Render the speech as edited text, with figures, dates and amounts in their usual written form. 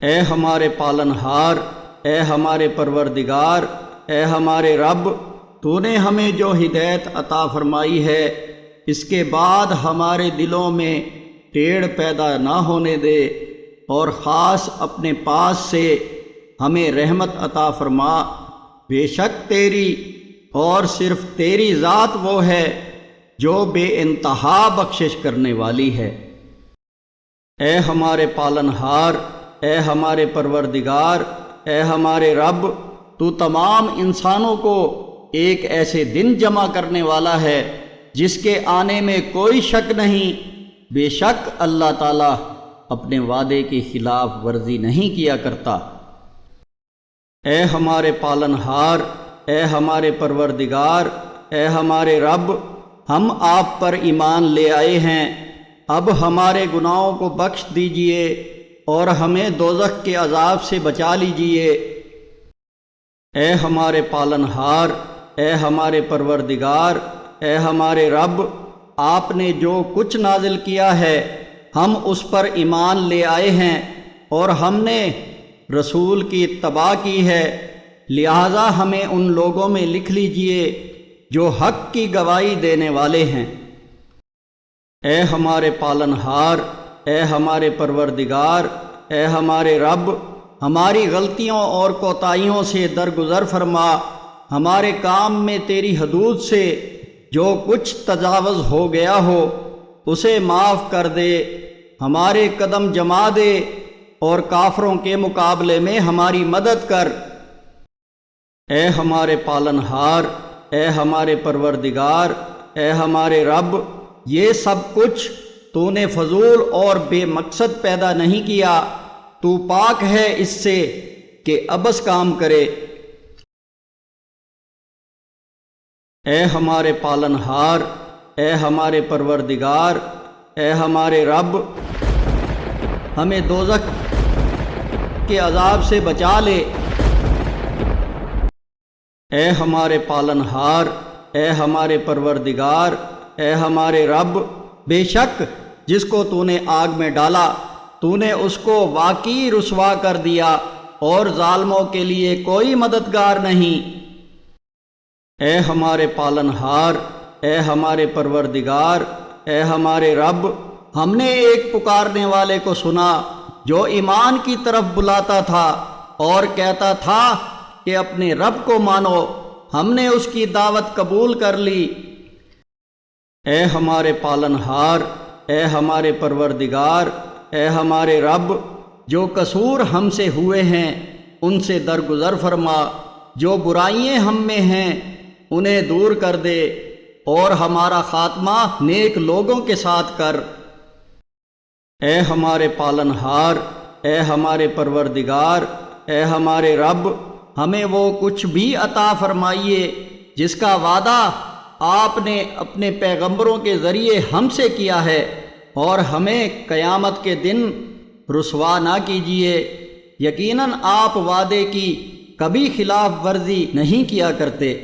اے ہمارے پالنہار، اے ہمارے پروردگار، اے ہمارے رب، تو نے ہمیں جو ہدایت عطا فرمائی ہے اس کے بعد ہمارے دلوں میں ٹیڑھ پیدا نہ ہونے دے، اور خاص اپنے پاس سے ہمیں رحمت عطا فرما۔ بے شک تیری اور صرف تیری ذات وہ ہے جو بے انتہا بخشش کرنے والی ہے۔ اے ہمارے پالنہار، اے ہمارے پروردگار، اے ہمارے رب، تو تمام انسانوں کو ایک ایسے دن جمع کرنے والا ہے جس کے آنے میں کوئی شک نہیں۔ بے شک اللہ تعالیٰ اپنے وعدے کی خلاف ورزی نہیں کیا کرتا۔ اے ہمارے پالنہار، اے ہمارے پروردگار، اے ہمارے رب، ہم آپ پر ایمان لے آئے ہیں، اب ہمارے گناہوں کو بخش دیجئے اور ہمیں دوزخ کے عذاب سے بچا لیجئے۔ اے ہمارے پالنہار، اے ہمارے پروردگار، اے ہمارے رب، آپ نے جو کچھ نازل کیا ہے ہم اس پر ایمان لے آئے ہیں اور ہم نے رسول کی اتباع کی ہے، لہذا ہمیں ان لوگوں میں لکھ لیجئے جو حق کی گواہی دینے والے ہیں۔ اے ہمارے پالنہار، اے ہمارے پروردگار، اے ہمارے رب، ہماری غلطیوں اور کوتاہیوں سے درگزر فرما، ہمارے کام میں تیری حدود سے جو کچھ تجاوز ہو گیا ہو اسے معاف کر دے، ہمارے قدم جما دے اور کافروں کے مقابلے میں ہماری مدد کر۔ اے ہمارے پالنہار، اے ہمارے پروردگار، اے ہمارے رب، یہ سب کچھ تو نے فضول اور بے مقصد پیدا نہیں کیا، تو پاک ہے اس سے کہ عبث کام کرے۔ اے ہمارے پالنہار، اے ہمارے پروردگار، اے ہمارے رب، ہمیں دوزخ کے عذاب سے بچا لے۔ اے ہمارے پالنہار، اے ہمارے پروردگار، اے ہمارے رب، بے شک جس کو تو نے آگ میں ڈالا تو نے اس کو واقعی رسوا کر دیا اور ظالموں کے لیے کوئی مددگار نہیں۔ اے ہمارے پالنہار، اے ہمارے پروردگار، اے ہمارے رب، ہم نے ایک پکارنے والے کو سنا جو ایمان کی طرف بلاتا تھا اور کہتا تھا کہ اپنے رب کو مانو، ہم نے اس کی دعوت قبول کر لی۔ اے ہمارے پالنہار، اے ہمارے پروردگار، اے ہمارے رب، جو قصور ہم سے ہوئے ہیں ان سے درگزر فرما، جو برائیاں ہم میں ہیں انہیں دور کر دے اور ہمارا خاتمہ نیک لوگوں کے ساتھ کر۔ اے ہمارے پالنہار، اے ہمارے پروردگار، اے ہمارے رب، ہمیں وہ کچھ بھی عطا فرمائیے جس کا وعدہ آپ نے اپنے پیغمبروں کے ذریعے ہم سے کیا ہے، اور ہمیں قیامت کے دن رسوا نہ کیجیے، یقیناً آپ وعدے کی کبھی خلاف ورزی نہیں کیا کرتے۔